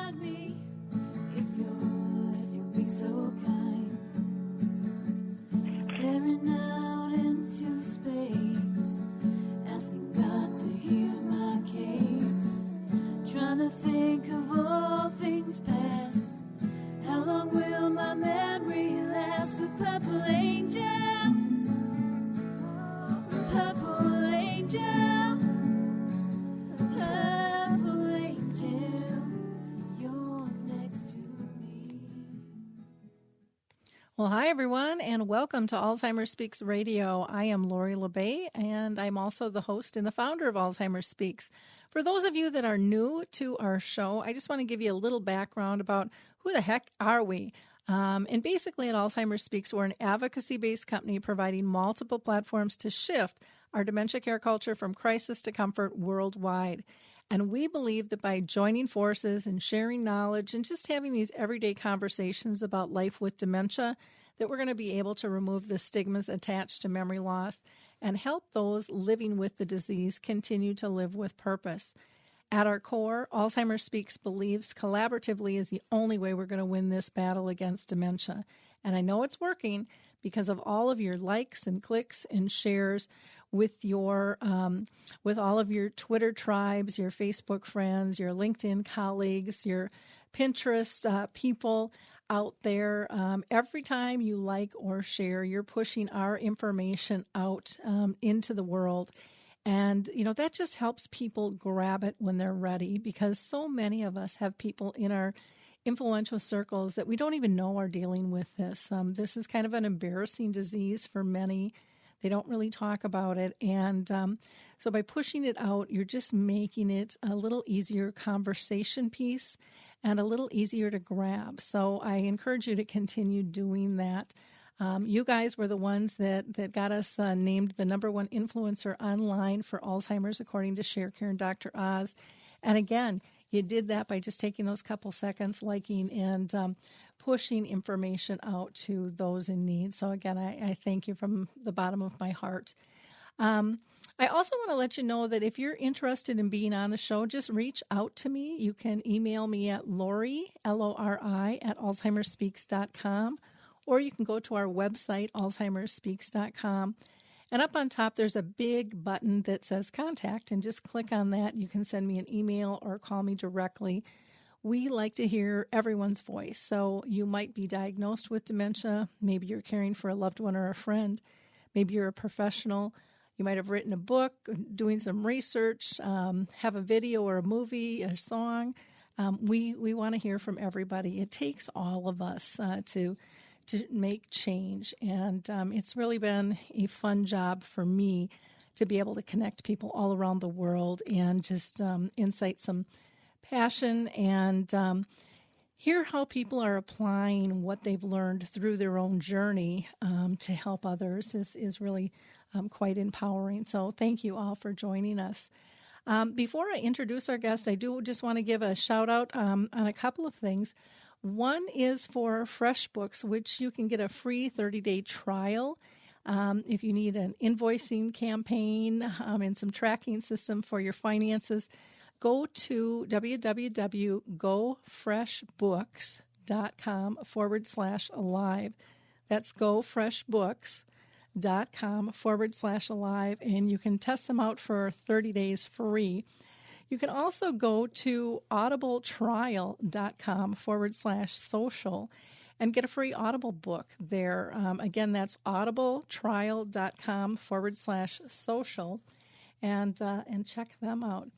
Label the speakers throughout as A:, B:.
A: guide me if you'll be so kind. Staring out into space, asking God to hear my case. Trying to think of all things past. How long will my memory last? The purple angel, purple angel, purple angel, you're next to me.
B: Well, hi, everyone, and welcome to Alzheimer's Speaks Radio. I am Lori LeBay, and I'm also the host and the founder of Alzheimer's Speaks. For those of you that are new to our show, I just want to give you a little background about who the heck are we. And basically at Alzheimer's Speaks, we're an advocacy-based company providing multiple platforms to shift our dementia care culture from crisis to comfort worldwide. And we believe that by joining forces and sharing knowledge and just having these everyday conversations about life with dementia, that we're going to be able to remove the stigmas attached to memory loss and help those living with the disease continue to live with purpose. At our core, Alzheimer's Speaks believes collaboratively is the only way we're going to win this battle against dementia. And I know it's working because of all of your likes and clicks and shares with your with all of your Twitter tribes, your Facebook friends, your LinkedIn colleagues, your Pinterest people out there. Every time you like or share, you're pushing our information out into the world. And, you know, that just helps people grab it when they're ready, because so many of us have people in our influential circles that we don't even know are dealing with this. This is kind of an embarrassing disease for many. They don't really talk about it. And so by pushing it out, you're just making it a little easier conversation piece and a little easier to grab. So I encourage you to continue doing that. You guys were the ones that got us named the #1 influencer online for Alzheimer's, according to ShareCare and Dr. Oz. And again, you did that by just taking those couple seconds, liking and pushing information out to those in need. So again, I thank you from the bottom of my heart. I also want to let you know that if you're interested in being on the show, just reach out to me. You can email me at Lori, Lori, at alzheimersspeaks.com, or you can go to our website, alzheimersspeaks.com. And up on top, there's a big button that says contact, and just click on that. You can send me an email or call me directly. We like to hear everyone's voice. So you might be diagnosed with dementia. Maybe you're caring for a loved one or a friend. Maybe you're a professional. You might have written a book, doing some research, have a video or a movie, a song. We want to hear from everybody. It takes all of us to make change. And it's really been a fun job for me to be able to connect people all around the world and just incite some passion and hear how people are applying what they've learned through their own journey to help others is really quite empowering. So thank you all for joining us. Before I introduce our guest, I do just want to give a shout out on a couple of things. One is for FreshBooks, which you can get a free 30-day trial if you need an invoicing campaign and some tracking system for your finances. Go to www.gofreshbooks.com/alive. That's gofreshbooks.com/alive, and you can test them out for 30 days free. You can also go to audibletrial.com/social and get a free Audible book there. Again, that's audibletrial.com/social and check them out.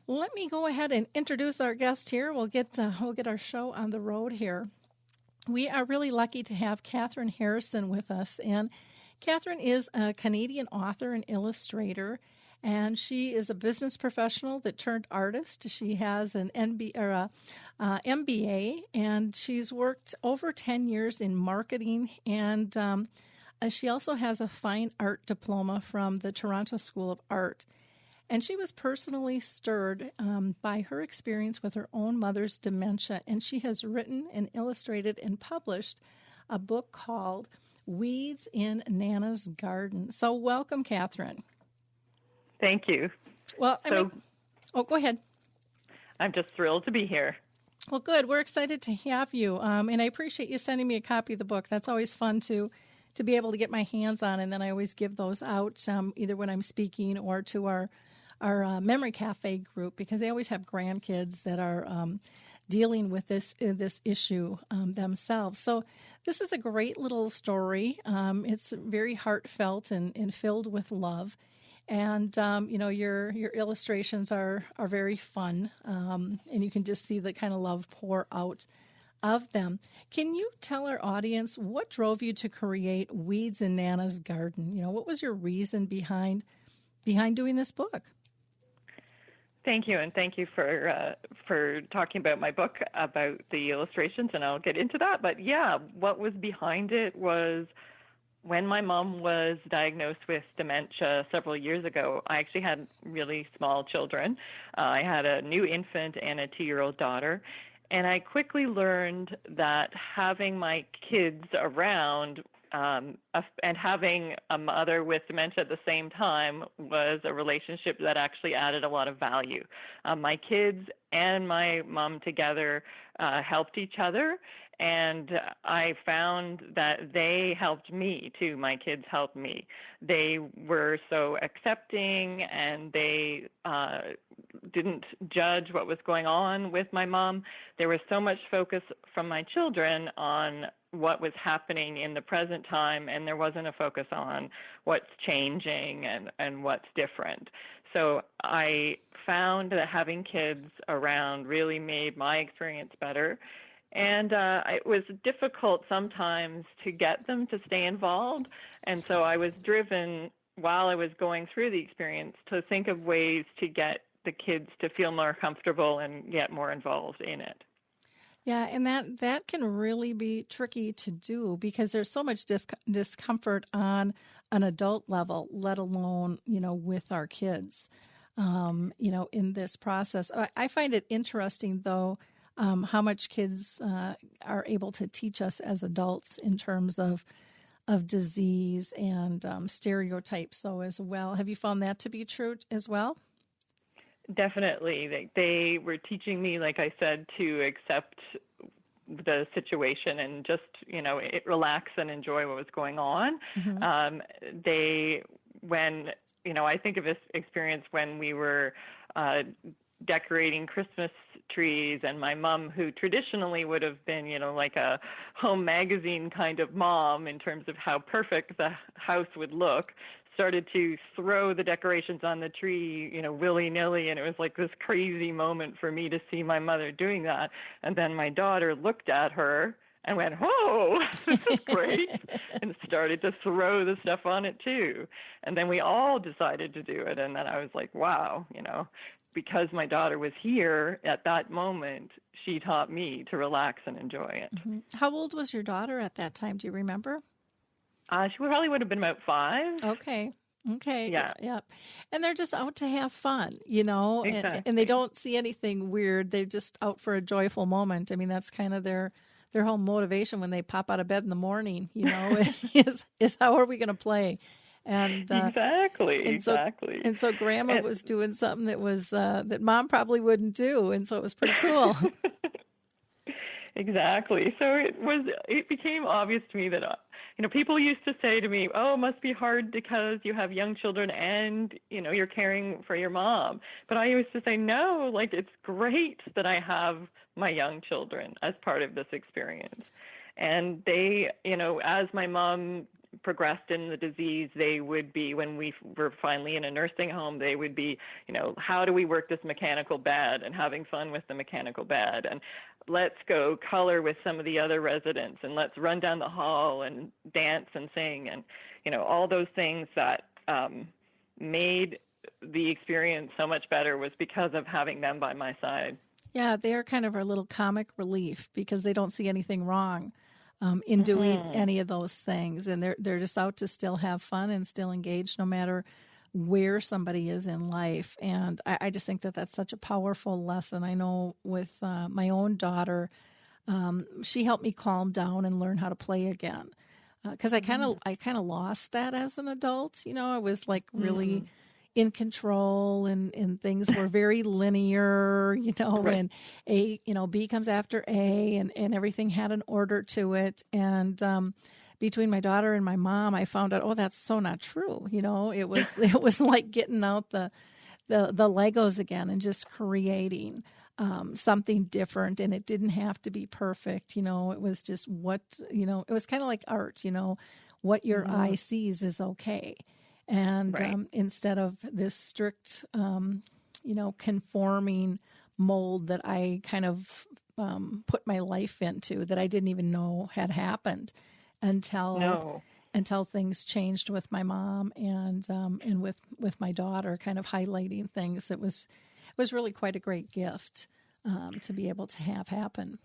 B: Let me go ahead and introduce our guest here. We'll get our show on the road here. We are really lucky to have Kathryn Harrison with us, and Kathryn is a Canadian author and illustrator, and she is a business professional that turned artist. She has an MBA, and she's worked over 10 years in marketing, and she also has a fine art diploma from the Toronto School of Art. And she was personally stirred by her experience with her own mother's dementia, and she has written and illustrated and published a book called Weeds in Nana's Garden. So welcome, Kathryn.
C: Thank you.
B: Well, go ahead.
C: I'm just thrilled to be here.
B: Well, good. We're excited to have you, and I appreciate you sending me a copy of the book. That's always fun to be able to get my hands on, and then I always give those out either when I'm speaking or to our Memory Cafe group, because they always have grandkids that are dealing with this issue themselves. So this is a great little story. It's very heartfelt and filled with love. And, your illustrations are very fun, and you can just see the kind of love pour out of them. Can you tell our audience what drove you to create Weeds in Nana's Garden? What was your reason behind doing this book?
C: Thank you, and thank you for talking about my book, about the illustrations, and I'll get into that. But yeah, what was behind it was when my mom was diagnosed with dementia several years ago. I actually had really small children. I had a new infant and a 2-year-old daughter. And I quickly learned that having my kids around and having a mother with dementia at the same time was a relationship that actually added a lot of value. My kids and my mom together helped each other, and I found that they helped me too. My kids helped me. They were so accepting, and they didn't judge what was going on with my mom. There was so much focus from my children on what was happening in the present time, and there wasn't a focus on what's changing and what's different. So I found that having kids around really made my experience better. And it was difficult sometimes to get them to stay involved. And so I was driven, while I was going through the experience, to think of ways to get the kids to feel more comfortable and get more involved in it.
B: Yeah, and that can really be tricky to do, because there's so much discomfort on an adult level, let alone, with our kids, in this process. I find it interesting, though, how much kids are able to teach us as adults in terms of disease and stereotypes, so as well. Have you found that to be true as well?
C: Definitely. They were teaching me, like I said, to accept the situation and just, relax and enjoy what was going on. Mm-hmm. I think of this experience when we were decorating Christmas trees, and my mom, who traditionally would have been, like a home magazine kind of mom in terms of how perfect the house would look, started to throw the decorations on the tree, willy-nilly, and it was like this crazy moment for me to see my mother doing that. And then my daughter looked at her and went, "Oh, this is great," and started to throw the stuff on it too. And then we all decided to do it, and then I was like, wow, because my daughter was here at that moment, she taught me to relax and enjoy it.
B: Mm-hmm. How old was your daughter at that time? Do you remember?
C: She probably would have been about 5.
B: Okay.
C: Yeah.
B: And they're just out to have fun,
C: Exactly.
B: and they don't see anything weird. They're just out for a joyful moment. I mean, that's kind of their whole motivation when they pop out of bed in the morning, is how are we going to play? And
C: exactly.
B: And so Grandma was doing something that was that Mom probably wouldn't do, and so it was pretty cool.
C: Exactly. So it became obvious to me that people used to say to me, "Oh, it must be hard because you have young children and you're caring for your mom." But I used to say, no, like, it's great that I have my young children as part of this experience. And they, as my mom progressed in the disease, they would be, when we were finally in a nursing home, they would be, how do we work this mechanical bed, and having fun with the mechanical bed, and let's go color with some of the other residents, and let's run down the hall and dance and sing, and all those things that made the experience so much better was because of having them by my side. Yeah,
B: they're kind of our little comic relief, because they don't see anything wrong in doing any of those things, and they're just out to still have fun and still engage, no matter where somebody is in life. And I just think that that's such a powerful lesson. I know with my own daughter, she helped me calm down and learn how to play again, because I kind of lost that as an adult. I was like really in control, and things were very linear,
C: Right.
B: and B comes after A, and everything had an order to it. And between my daughter and my mom, I found out, oh, that's so not true. It was like getting out the Legos again and just creating something different, and it didn't have to be perfect. It was just it was kind of like art. What your eye sees is okay. And
C: Right.
B: Instead of this strict, conforming mold that I kind of put my life into, that I didn't even know had happened until things changed with my mom and with my daughter, kind of highlighting things. It was really quite a great gift to be able to have happen.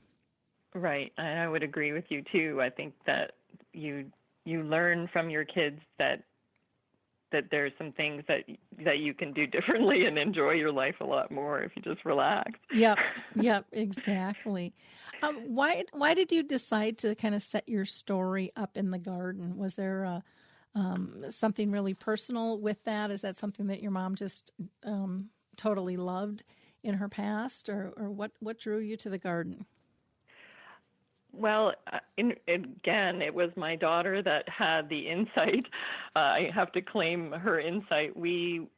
C: Right. And I would agree with you too. I think that you learn from your kids that there's some things that you can do differently and enjoy your life a lot more if you just relax.
B: Yep, exactly. Why did you decide to kind of set your story up in the garden? Was there something really personal with that? Is that something that your mom just totally loved in her past, or what drew you to the garden?
C: Well, again, it was my daughter that had the insight. I have to claim her insight. We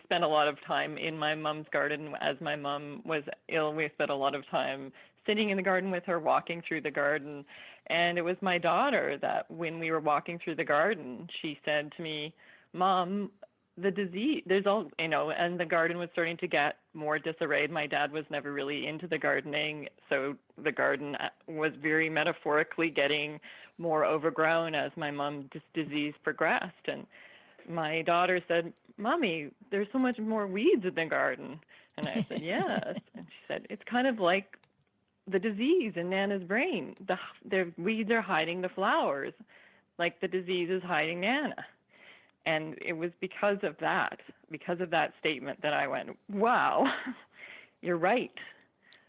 C: spent a lot of time in my mom's garden. As my mom was ill, we spent a lot of time sitting in the garden with her, walking through the garden. And it was my daughter that when we were walking through the garden, she said to me, "Mom, the disease, there's all, and the garden was starting to get more disarrayed. My dad was never really into the gardening, so the garden was very metaphorically getting more overgrown as my mom's disease progressed." And my daughter said, "Mommy, there's so much more weeds in the garden." And I said, "Yes." And she said, "It's kind of like the disease in Nana's brain. The weeds are hiding the flowers, like the disease is hiding Nana." And it was because of that statement that I went, wow, you're right.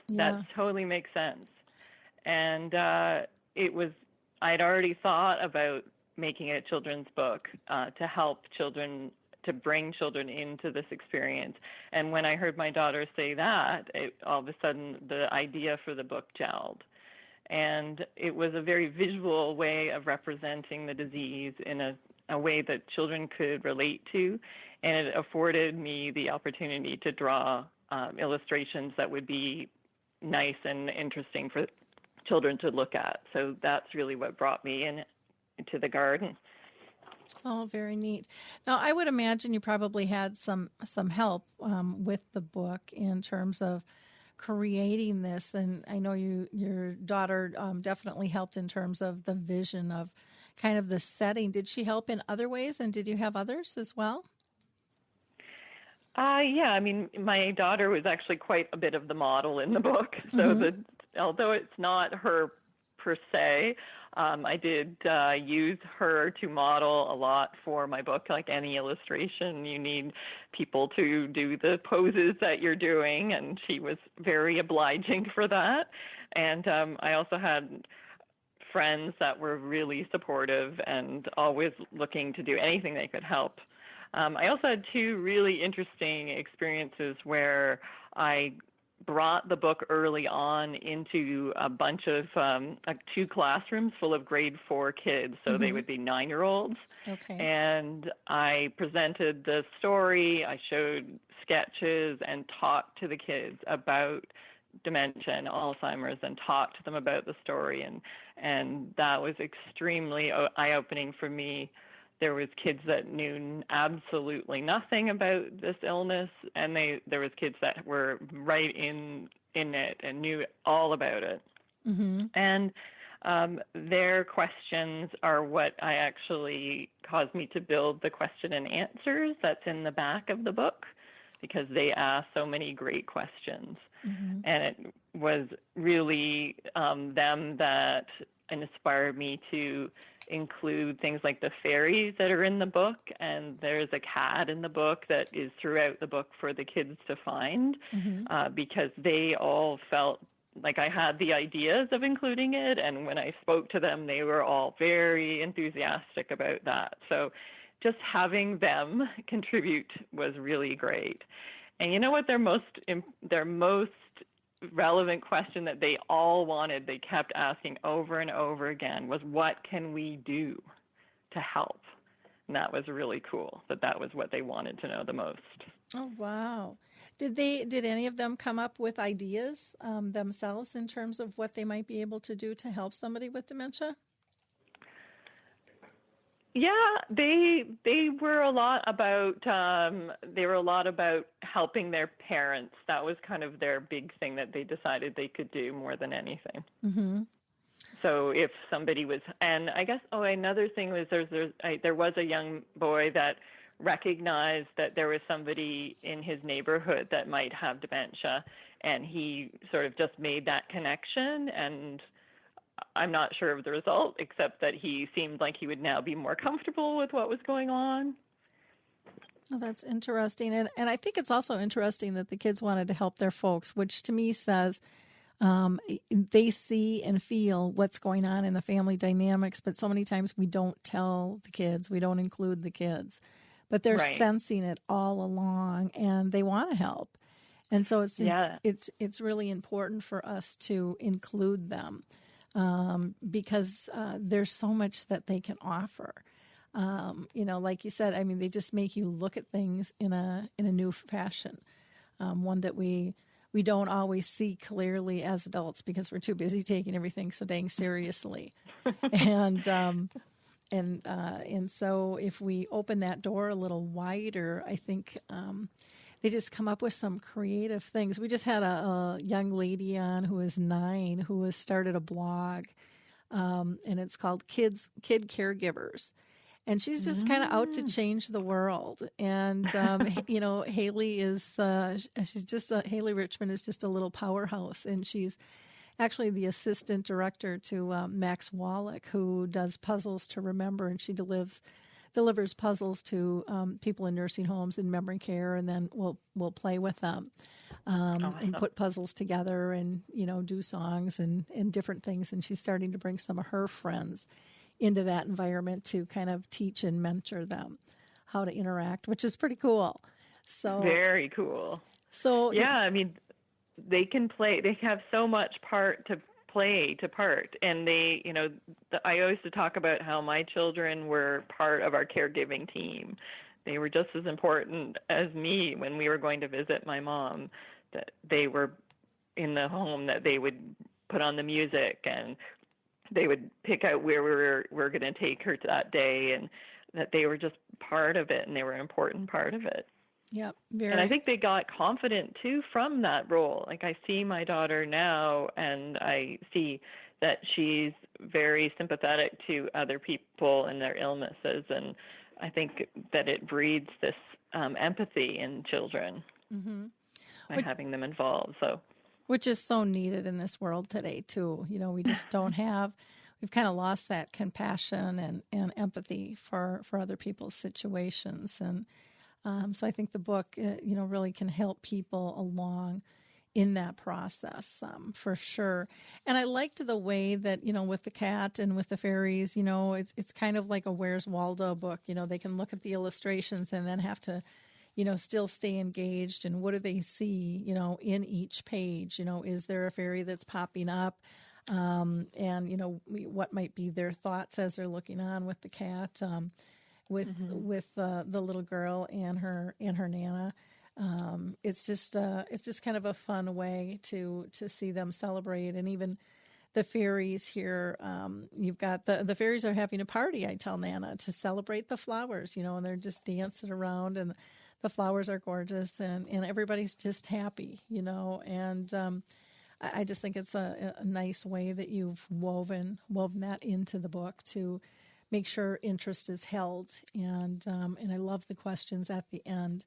B: Yeah.
C: That totally makes sense. And I'd already thought about making a children's book to help children, to bring children into this experience. And when I heard my daughter say that, all of a sudden the idea for the book gelled. And it was a very visual way of representing the disease in a way that children could relate to, and it afforded me the opportunity to draw illustrations that would be nice and interesting for children to look at. So that's really what brought me into the garden.
B: Oh, very neat. Now, I would imagine you probably had some help with the book in terms of creating this, and I know your daughter definitely helped in terms of the vision of kind of the setting. Did she help in other ways, and did you have others as well?
C: Yeah, I mean, my daughter was actually quite a bit of the model in the book. So although it's not her per se, I did use her to model a lot for my book. Like any illustration, you need people to do the poses that you're doing, and she was very obliging for that. And I also had friends that were really supportive and always looking to do anything they could help. I also had two really interesting experiences where I brought the book early on into a bunch of two classrooms full of grade 4 kids. So they would be 9-year-olds.
B: Okay.
C: And I presented the story, I showed sketches, and talked to the kids about dementia and Alzheimer's and talked to them about the story. And that was extremely eye-opening for me. There was kids that knew absolutely nothing about this illness, and there was kids that were right in it and knew all about it. And their questions are what I actually caused me to build the question and answers that's in the back of the book, because they asked so many great questions. And it was really them that inspired me to include things like the fairies that are in the book, and there's a cat in the book that is throughout the book for the kids to find, because they all felt like I had the ideas of including it, and when I spoke to them, they were all very enthusiastic about that. So just having them contribute was really great. And you know what their most relevant question that they all wanted, they kept asking over and over again, was what can we do to help? And that was really cool, that was what they wanted to know the most.
B: Oh, wow. Did any of them come up with ideas themselves in terms of what they might be able to do to help somebody with dementia?
C: Yeah, they were a lot about helping their parents. That was kind of their big thing that they decided they could do more than anything.
B: Mm-hmm.
C: So if somebody was, and I guess another thing was there was a young boy that recognized that there was somebody in his neighborhood that might have dementia, and he sort of just made that connection, and I'm not sure of the result, except that he seemed like he would now be more comfortable with what was going on.
B: Oh, that's interesting. And I think it's also interesting that the kids wanted to help their folks, which to me says they see and feel what's going on in the family dynamics, but so many times we don't tell the kids, we don't include the kids, but they're
C: right.
B: sensing it all along and they want to help. And so it's really important for us to include them. Because there's so much that they can offer. Like you said, I mean, they just make you look at things in a new fashion, one that we don't always see clearly as adults because we're too busy taking everything so dang seriously. And so if we open that door a little wider, I think they just come up with some creative things. We just had a young lady on who is 9 who has started a blog, and it's called Kid Caregivers. And she's just kind of out to change the world. And, Haley is, Haley Richmond is just a little powerhouse. And she's actually the assistant director to Max Wallach, who does Puzzles to Remember. And she delivers puzzles to people in nursing homes and memory care, and then we'll play with them and put puzzles together and, do songs and different things. And she's starting to bring some of her friends into that environment to kind of teach and mentor them how to interact, which is pretty cool. So
C: very cool.
B: So
C: yeah, I mean, they can play. They have so much part, and they, I always talk about how my children were part of our caregiving team. They were just as important as me when we were going to visit my mom, that they were in the home, that they would put on the music and they would pick out where we're going to take her to that day, and that they were just part of it, and they were an important part of it.
B: Yep.
C: And I think they got confident, too, from that role. Like, I see my daughter now, and I see that she's very sympathetic to other people and their illnesses, and I think that it breeds this empathy in children by having them involved. So,
B: which is so needed in this world today, too. We just don't have, we've kind of lost that compassion and empathy for other people's situations. And so I think the book, really can help people along in that process, for sure. And I liked the way that, with the cat and with the fairies, it's kind of like a Where's Waldo book. They can look at the illustrations and then have to, still stay engaged. And what do they see, in each page? Is there a fairy that's popping up? And, what might be their thoughts as they're looking on with the cat, with the little girl and her Nana. It's just kind of a fun way to see them celebrate. And even the fairies here, you've got the fairies are having a party, I tell Nana, to celebrate the flowers, and they're just dancing around, and the flowers are gorgeous, and everybody's just happy, and I just think it's a nice way that you've woven that into the book to make sure interest is held. And I love the questions at the end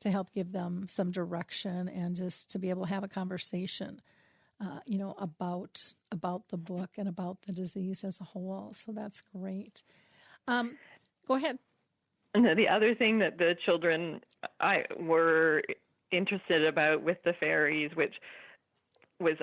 B: to help give them some direction and just to be able to have a conversation, about the book and about the disease as a whole. So that's great. Go ahead.
C: And the other thing that the children were interested about with the fairies, which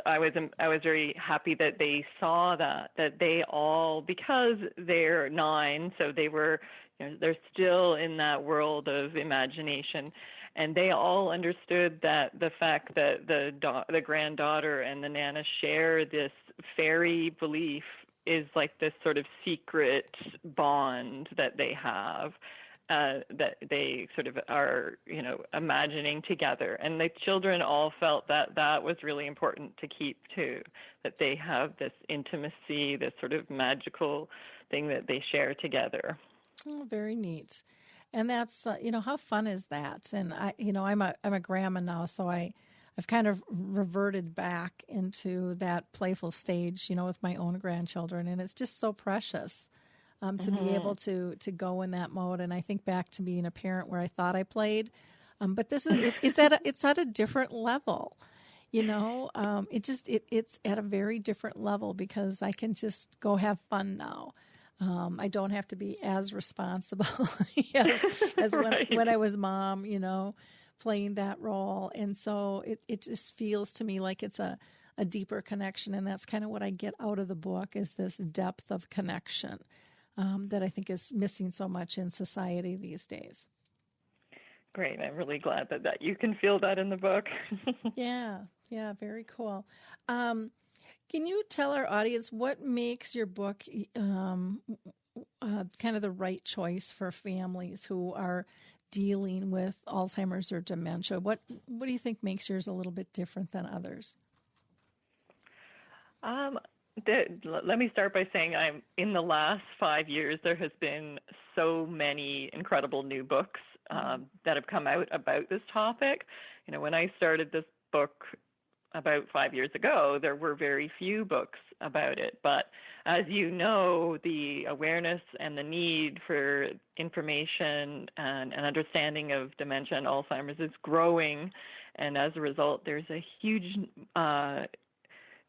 C: I was very happy that they saw that they all, because they're 9, so they were, they're still in that world of imagination, and they all understood that the fact that the granddaughter and the Nana share this fairy belief is like this sort of secret bond that they have. That they sort of are, imagining together. And the children all felt that that was really important to keep too, that they have this intimacy, this sort of magical thing that they share together.
B: Oh, very neat. And that's, how fun is that? And I'm a grandma now, so I've kind of reverted back into that playful stage, with my own grandchildren. And it's just so precious. To be able to go in that mode. And I think back to being a parent where I thought I played, but this is it's at a different level, it's at a very different level because I can just go have fun now. I don't have to be as responsible as
C: right.
B: when I was mom, playing that role. And so it just feels to me like it's a deeper connection. And that's kind of what I get out of the book, is this depth of connection. That I think is missing so much in society these days.
C: Great. I'm really glad that you can feel that in the book.
B: Yeah, very cool. Can you tell our audience what makes your book kind of the right choice for families who are dealing with Alzheimer's or dementia? What do you think makes yours a little bit different than others?
C: Let me start by saying in the last 5 years, there has been so many incredible new books that have come out about this topic. When I started this book about 5 years ago, there were very few books about it. But as you know, the awareness and the need for information and understanding of dementia and Alzheimer's is growing. And as a result, there's a huge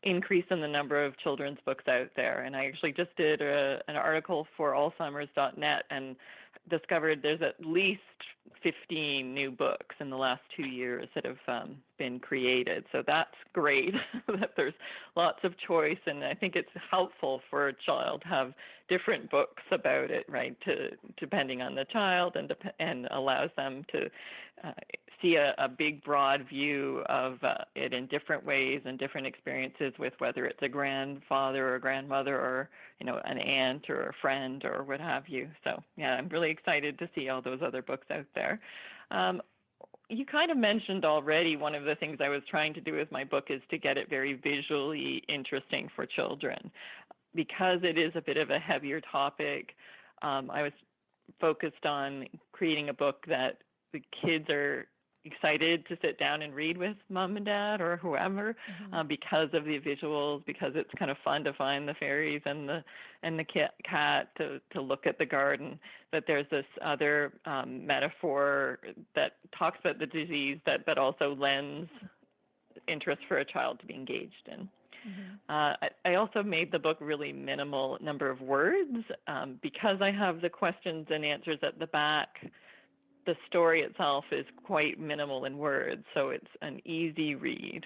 C: increase in the number of children's books out there. And I actually just did an article for Alzheimer's.net and discovered there's at least 15 new books in the last 2 years that have been created. So that's great that there's lots of choice. And I think it's helpful for a child to have different books about it, right, depending on the child, and allows them to see a big, broad view of it in different ways and different experiences, with whether it's a grandfather or a grandmother or, an aunt or a friend or what have you. So, yeah, I'm really excited to see all those other books out there. You kind of mentioned already one of the things I was trying to do with my book is to get it very visually interesting for children. Because it is a bit of a heavier topic, I was focused on creating a book that the kids are excited to sit down and read with mom and dad or whoever, because of the visuals, because it's kind of fun to find the fairies and the cat to look at the garden. But there's this other metaphor that talks about the disease but also lends interest for a child to be engaged in. I also made the book really minimal number of words because I have the questions and answers at the back. The story itself is quite minimal in words, so it's an easy read,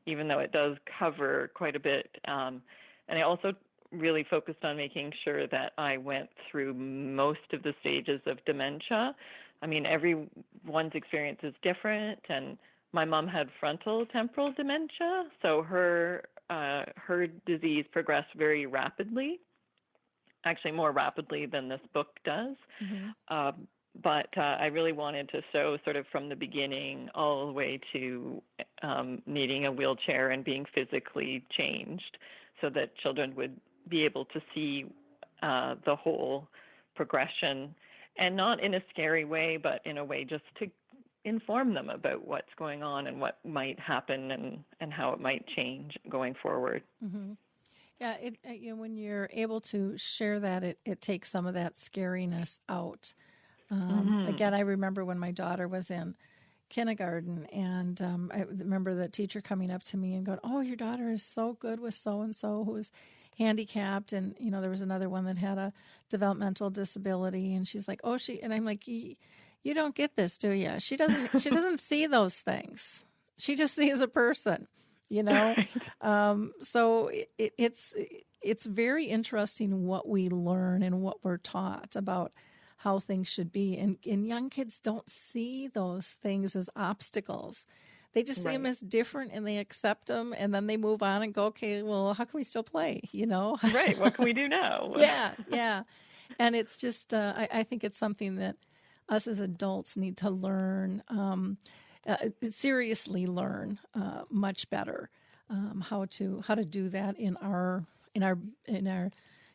C: even though it does cover quite a bit. And I also really focused on making sure that I went through most of the stages of dementia. I mean, everyone's experience is different, and my mom had frontal temporal dementia, so her disease progressed very rapidly, actually more rapidly than this book does. But I really wanted to show sort of from the beginning all the way to needing a wheelchair and being physically changed, so that children would be able to see the whole progression, and not in a scary way, but in a way just to inform them about what's going on and what might happen and how it might change going forward.
B: Yeah, when you're able to share that, it takes some of that scariness out. Again, I remember when my daughter was in kindergarten, and I remember the teacher coming up to me and going, "Oh, your daughter is so good with so-and-so who's handicapped." And, there was another one that had a developmental disability, and she's like, "Oh, and I'm like, you don't get this, do you? She doesn't see those things. She just sees a person." you know?
C: Right.
B: So it's very interesting what we learn and what we're taught about how things should be. And young kids don't see those things as obstacles. They just see them
C: Right.
B: as different and they accept them, and then they move on and go, okay, well, how can we still play, you know?
C: Right. What can we do now?
B: Yeah. And it's just, I think it's something that us as adults need to learn, seriously learn much better how to do that in our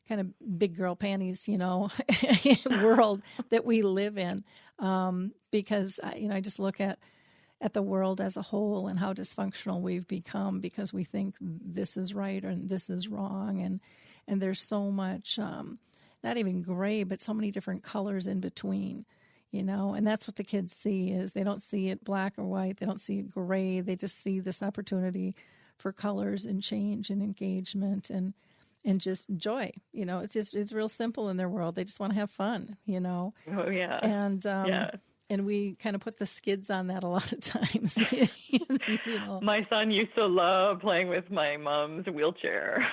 B: kind of big girl panties, you know, world that we live in. Because I just look at the world as a whole and how dysfunctional we've become because we think this is right and this is wrong, and there's so much, not even gray, but so many different colors in between. You know, and that's what the kids see is they don't see it black or white. They don't see it gray. They just see this opportunity for colors and change and engagement and just joy. You know, it's real simple in their world. They just want to have fun, you know.
C: Oh, yeah.
B: And
C: Yeah.
B: and we kind of put the skids on that a lot of times. You know.
C: My son used to love playing with my mom's wheelchair,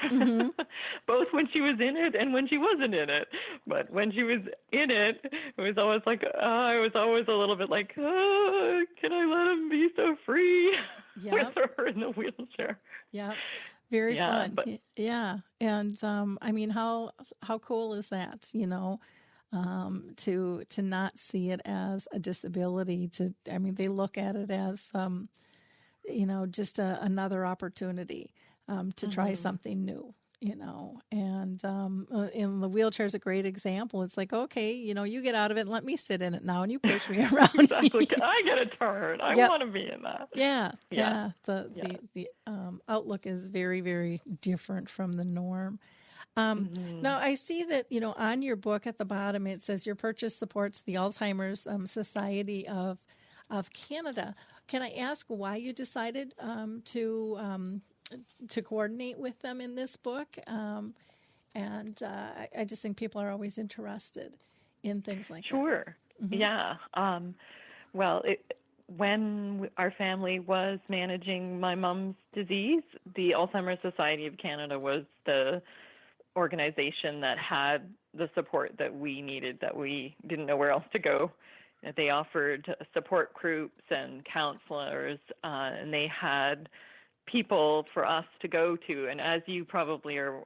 C: both when she was in it and when she wasn't in it. But when she was in it, it was always like, I was always a little bit like, oh, can I let him be so free with her in the wheelchair?
B: Yeah. Very fun.
C: But,
B: yeah. And I mean, how cool is that, you know? To not see it as a disability. They look at it as, you know, just another opportunity to try something new, you know. And the wheelchair is a great example. It's like, okay, you know, you get out of it and let me sit in it now, and you push me around.
C: Exactly. I get a turn. I want to be in that.
B: Yeah. The outlook is very, very different from the norm. Now, I see that, you know, on your book at the bottom, it says your purchase supports the Alzheimer's Society of Canada. Can I ask why you decided to coordinate with them in this book? And I just think people are always interested in things like that.
C: Sure. Yeah. Well, when our family was managing my mom's disease, the Alzheimer's Society of Canada was the organization that had the support that we needed, that we didn't know where else to go. They offered support groups and counselors, and they had people for us to go to. And as you probably are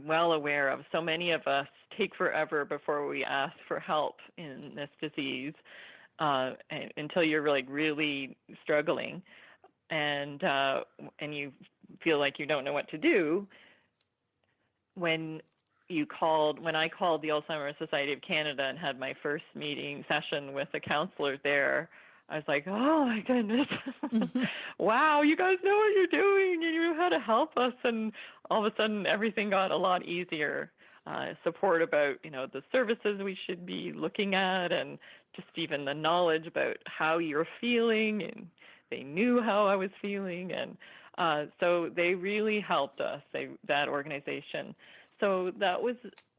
C: well aware of, so many of us take forever before we ask for help in this disease until you're really struggling, and you feel like you don't know what to do. When I called the Alzheimer's Society of Canada and had my first session with a counselor there, I was like, oh my goodness, wow, you guys know what you're doing and you know how to help us. And all of a sudden everything got a lot easier. Support about, you know, the services we should be looking at, and just even the knowledge about how you're feeling, and they knew how I was feeling. And so they really helped us, that organization. So that was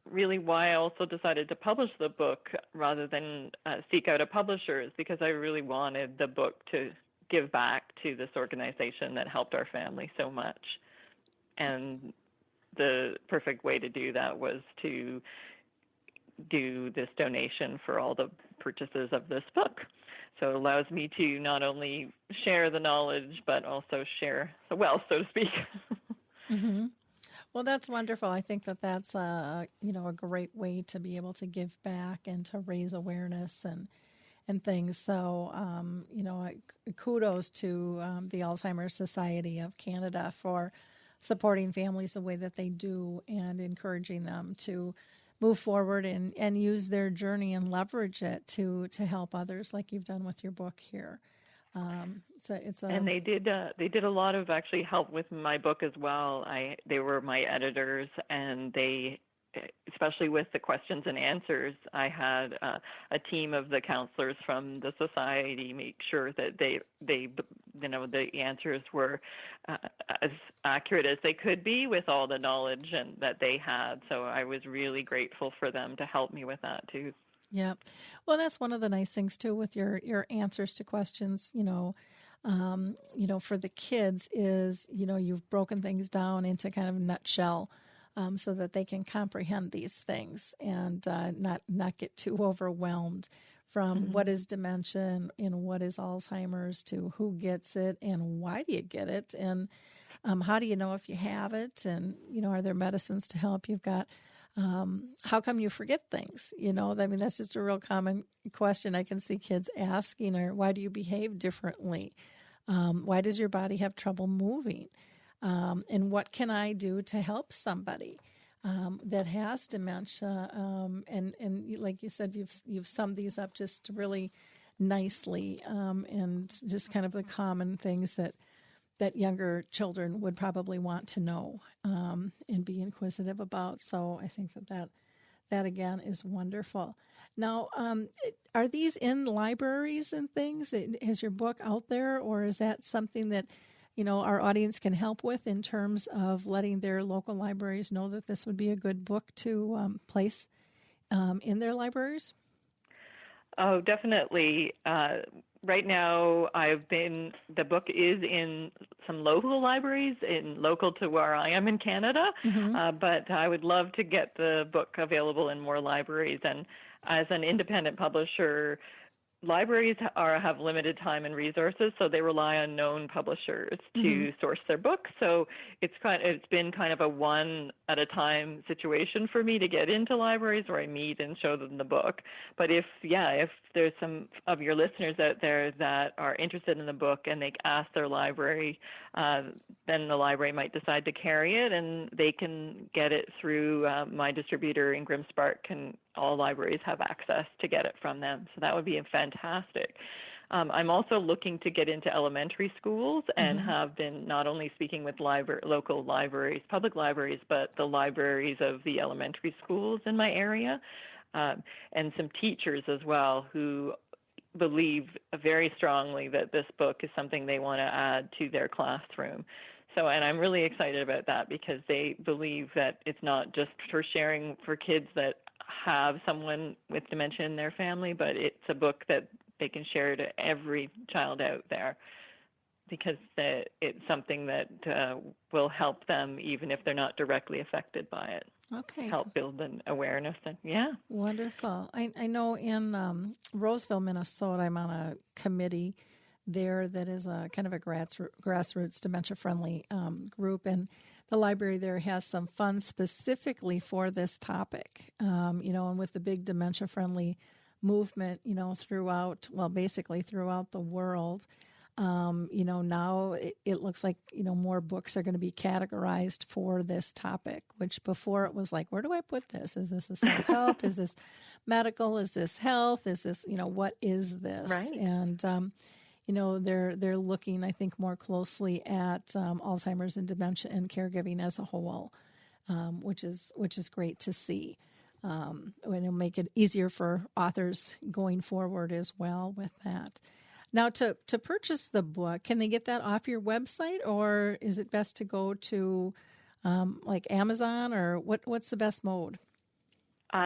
C: really why I also decided to publish the book rather than seek out a publisher, is because I really wanted the book to give back to this organization that helped our family so much. And the perfect way to do that was to do this donation for all the purchases of this book. So it allows me to not only share the knowledge, but also share the wealth, so to speak.
B: Well, that's wonderful. I think that's a great way to be able to give back and to raise awareness and things. So, kudos to the Alzheimer's Society of Canada for supporting families the way that they do and encouraging them to move forward and use their journey and leverage it to help others, like you've done with your book here. And they did a lot of actually help with my book as well. They were my editors, and they, especially with the questions and answers, I had a team of the counselors from the society make sure that they the answers were as accurate as they could be with all the knowledge and that they had. So I was really grateful for them to help me with that too. Yeah. Well, that's one of the nice things too with your answers to questions, for the kids is, you've broken things down into kind of a nutshell so that they can comprehend these things and not get too overwhelmed from what is dementia and what is Alzheimer's to who gets it and why do you get it and how do you know if you have it and, are there medicines to help? You've got how come you forget things? That's just a real common question I can see kids asking, or why do you behave differently? Why does your body have trouble moving? And what can I do to help somebody that has dementia? And like you said, you've summed these up just really nicely, and just kind of the common things that younger children would probably want to know and be inquisitive about. So I think that again is wonderful. Now, are these in libraries and things? Is your book out there, or is that something that our audience can help with in terms of letting their local libraries know that this would be a good book to place in their libraries?
C: Oh, definitely. Right now, the book is in some local libraries, local to where I am in Canada, but I would love to get the book available in more libraries. And as an independent publisher, libraries have limited time and resources, so they rely on known publishers to source their books. So it's been kind of a one at a time situation for me to get into libraries where I meet and show them the book. But if there's some of your listeners out there that are interested in the book and they ask their library, then the library might decide to carry it, and they can get it through my distributor in Grimspark, and all libraries have access to get it from them. So that would be fantastic. I'm also looking to get into elementary schools and have been not only speaking with local libraries, public libraries, but the libraries of the elementary schools in my area, and some teachers as well who believe very strongly that this book is something they want to add to their classroom. So, and I'm really excited about that because they believe that it's not just for sharing for kids that have someone with dementia in their family, but it's a book that they can share to every child out there because it's something that will help them even if they're not directly affected by it.
B: Okay.
C: Help build an awareness. Yeah.
B: Wonderful. I know in Roseville, Minnesota, I'm on a committee there that is a kind of a grassroots dementia-friendly group, and the library there has some funds specifically for this topic, and with the big dementia-friendly movement, basically throughout the world, now it looks like, more books are going to be categorized for this topic, which before it was like, where do I put this? Is this a self-help? Is this medical? Is this health? Is this, what is this?
C: Right.
B: And, they're looking, I think, more closely at Alzheimer's and dementia and caregiving as a whole, which is great to see. And it'll make it easier for authors going forward as well with that. Now, to purchase the book, can they get that off your website, or is it best to go to like Amazon, or what's the best mode?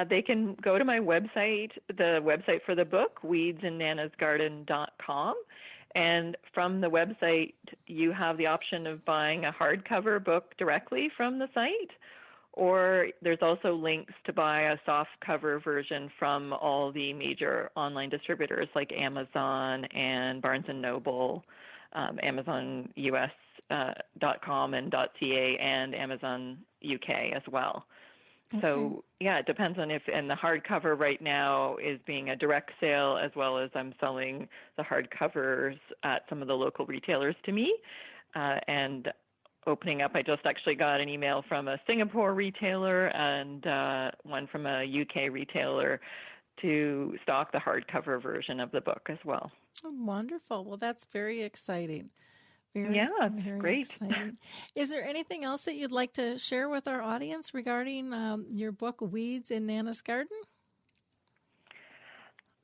C: They can go to my website, the website for the book, weedsinnanasgarden.com. And from the website, you have the option of buying a hardcover book directly from the site, or there's also links to buy a softcover version from all the major online distributors like Amazon and Barnes & Noble, Amazon US.com and .ca, and Amazon UK as well. Okay. So, it depends on and the hardcover right now is being a direct sale, as well as I'm selling the hardcovers at some of the local retailers to me. And opening up, I just actually got an email from a Singapore retailer and one from a UK retailer to stock the hardcover version of the book as well.
B: Oh, wonderful. Well, that's very exciting. Very
C: great.
B: Exciting. Is there anything else that you'd like to share with our audience regarding your book, Weeds in Nana's Garden?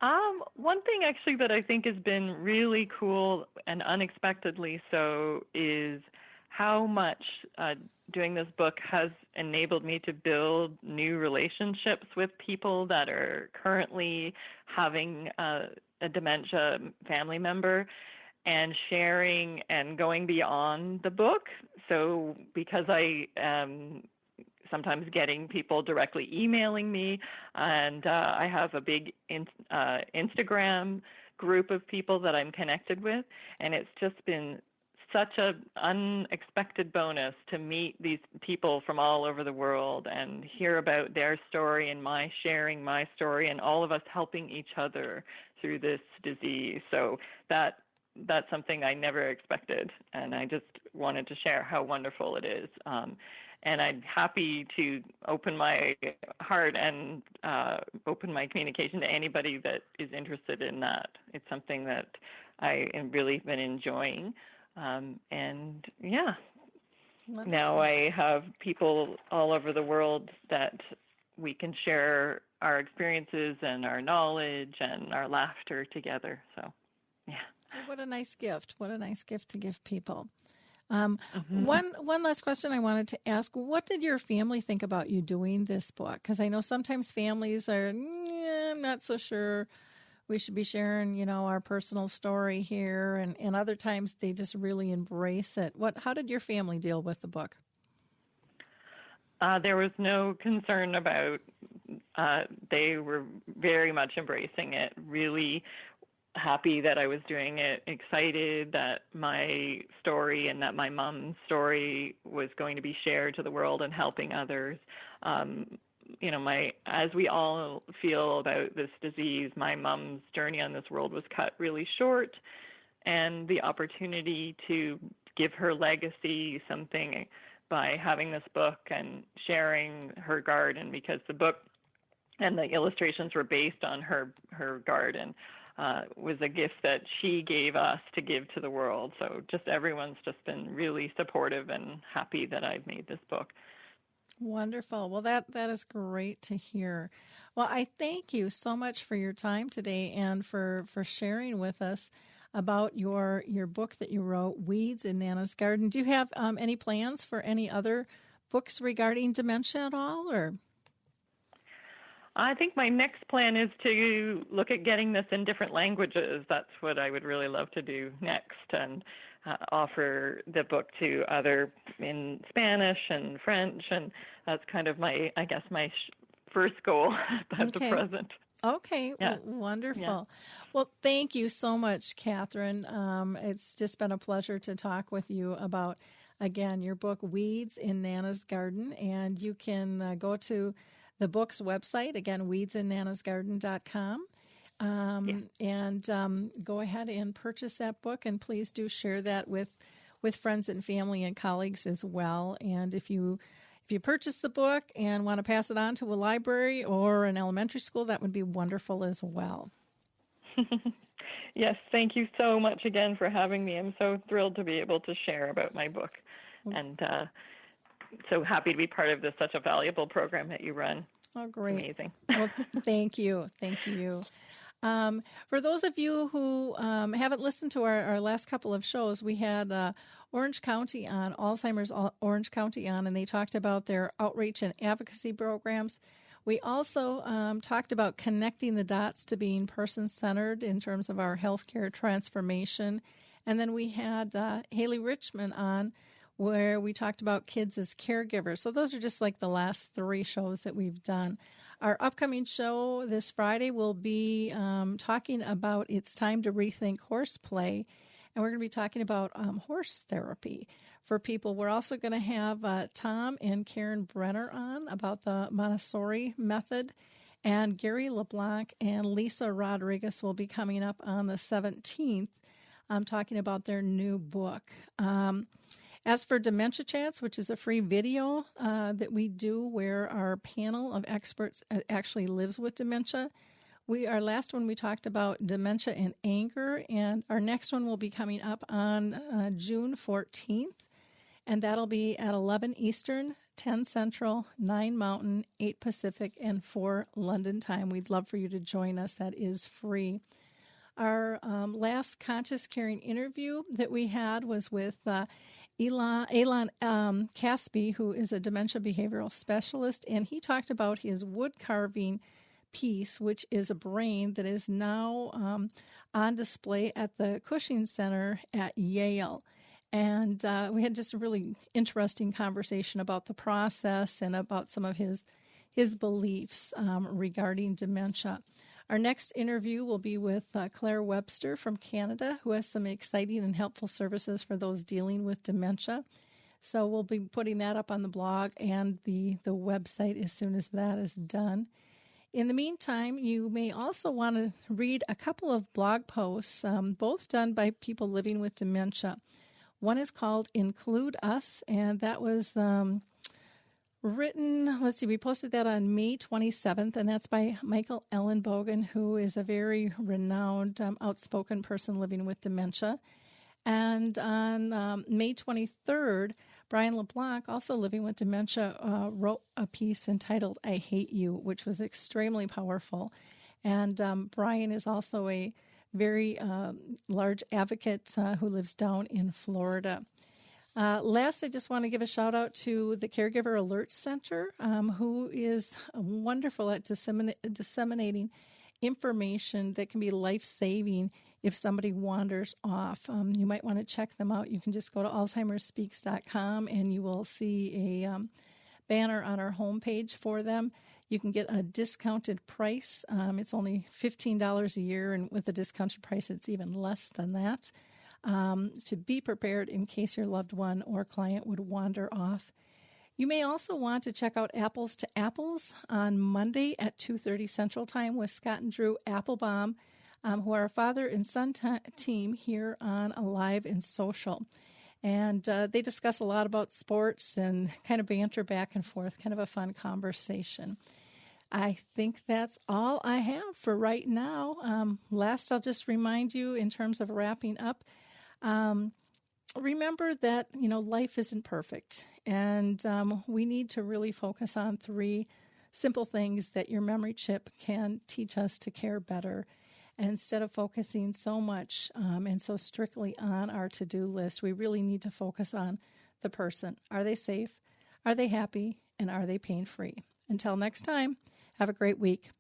C: One thing actually that I think has been really cool and unexpectedly so is how much doing this book has enabled me to build new relationships with people that are currently having a dementia family member. and sharing and going beyond the book. So because I sometimes getting people directly emailing me, and I have a big Instagram group of people that I'm connected with, and it's just been such an unexpected bonus to meet these people from all over the world and hear about their story and my sharing my story and all of us helping each other through this disease. So that's something I never expected, and I just wanted to share how wonderful it is. And I'm happy to open my heart and open my communication to anybody that is interested in that. It's something that I have really been enjoying. And yeah, wonderful. Now I have people all over the world that we can share our experiences and our knowledge and our laughter together. So, yeah.
B: What a nice gift. What a nice gift to give people. One last question I wanted to ask. What did your family think about you doing this book? Because I know sometimes families are, I'm not so sure we should be sharing, our personal story here. And other times they just really embrace it. How did your family deal with the book?
C: There was no concern about, they were very much embracing it, really happy that I was doing it, excited that my story and that my mom's story was going to be shared to the world and helping others. As we all feel about this disease, my mom's journey on this world was cut really short, and the opportunity to give her legacy something by having this book and sharing her garden, because the book and the illustrations were based on her garden, was a gift that she gave us to give to the world. So just everyone's just been really supportive and happy that I've made this book.
B: Wonderful. Well, that is great to hear. Well, I thank you so much for your time today and for sharing with us about your book that you wrote, Weeds in Nana's Garden. Do you have any plans for any other books regarding dementia at all, or?
C: I think my next plan is to look at getting this in different languages. That's what I would really love to do next, and offer the book to other in Spanish and French, and that's kind of my first goal at the present.
B: Okay, yeah. Wonderful. Yeah. Well, thank you so much, Kathryn. It's just been a pleasure to talk with you about, again, your book, Weeds in Nana's Garden, and you can go to the book's website, again, weedsinnanasgarden.com. And go ahead and purchase that book, and please do share that with friends and family and colleagues as well. And if you purchase the book and want to pass it on to a library or an elementary school, that would be wonderful as well.
C: Yes, thank you so much again for having me. I'm so thrilled to be able to share about my book, and so happy to be part of such a valuable program that you run.
B: Oh, great.
C: Amazing.
B: Well, thank you. Thank you. For those of you who haven't listened to our last couple of shows, we had Orange County on, Alzheimer's Orange County on, and they talked about their outreach and advocacy programs. We also talked about connecting the dots to being person-centered in terms of our healthcare transformation. And then we had Haley Richmond on, where we talked about kids as caregivers. So those are just like the last 3 shows that we've done. Our upcoming show this Friday will be talking about It's Time to Rethink Horseplay, and we're going to be talking about horse therapy for people. We're also going to have Tom and Karen Brenner on about the Montessori method, and Gary LeBlanc and Lisa Rodriguez will be coming up on the 17th talking about their new book. As for Dementia Chats, which is a free video that we do where our panel of experts actually lives with dementia, our last one we talked about dementia and anger, and our next one will be coming up on June 14th, and that'll be at 11 Eastern, 10 Central, 9 Mountain, 8 Pacific, and 4 London time. We'd love for you to join us. That is free. Our last Conscious Caring interview that we had was with Elon Caspi, who is a dementia behavioral specialist, and he talked about his wood carving piece, which is a brain that is now on display at the Cushing Center at Yale. And we had just a really interesting conversation about the process and about some of his beliefs regarding dementia. Our next interview will be with Claire Webster from Canada, who has some exciting and helpful services for those dealing with dementia. So we'll be putting that up on the blog and the website as soon as that is done. In the meantime, you may also want to read a couple of blog posts, both done by people living with dementia. One is called Include Us, and that was written, we posted that on May 27th, and that's by Michael Ellenbogen, who is a very renowned, outspoken person living with dementia. And on May 23rd, Brian LeBlanc, also living with dementia, wrote a piece entitled I Hate You, which was extremely powerful. And Brian is also a very large advocate who lives down in Florida. Last, I just want to give a shout out to the Caregiver Alert Center, who is wonderful at disseminating information that can be life-saving if somebody wanders off. You might want to check them out. You can just go to alzheimersspeaks.com and you will see a banner on our homepage for them. You can get a discounted price. It's only $15 a year, and with a discounted price, it's even less than that. To be prepared in case your loved one or client would wander off. You may also want to check out Apples to Apples on Monday at 2:30 Central Time with Scott and Drew Applebaum, who are a father and son team here on Alive and Social. And they discuss a lot about sports and kind of banter back and forth, kind of a fun conversation. I think that's all I have for right now. Last, I'll just remind you in terms of wrapping up, remember that, life isn't perfect, and we need to really focus on 3 simple things that your memory chip can teach us to care better. And instead of focusing so much and so strictly on our to-do list, we really need to focus on the person. Are they safe? Are they happy? And are they pain-free? Until next time, have a great week.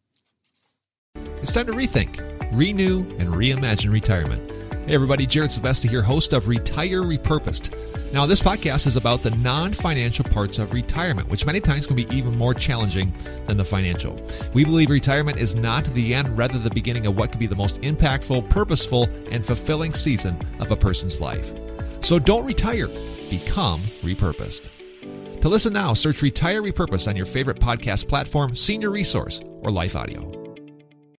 D: It's time to rethink, renew, and reimagine retirement. Hey everybody, Jared Sylvester here, host of Retire Repurposed. Now this podcast is about the non-financial parts of retirement, which many times can be even more challenging than the financial. We believe retirement is not the end, rather the beginning of what could be the most impactful, purposeful, and fulfilling season of a person's life. So don't retire, become repurposed. To listen now, search Retire Repurposed on your favorite podcast platform, Senior Resource, or Life Audio.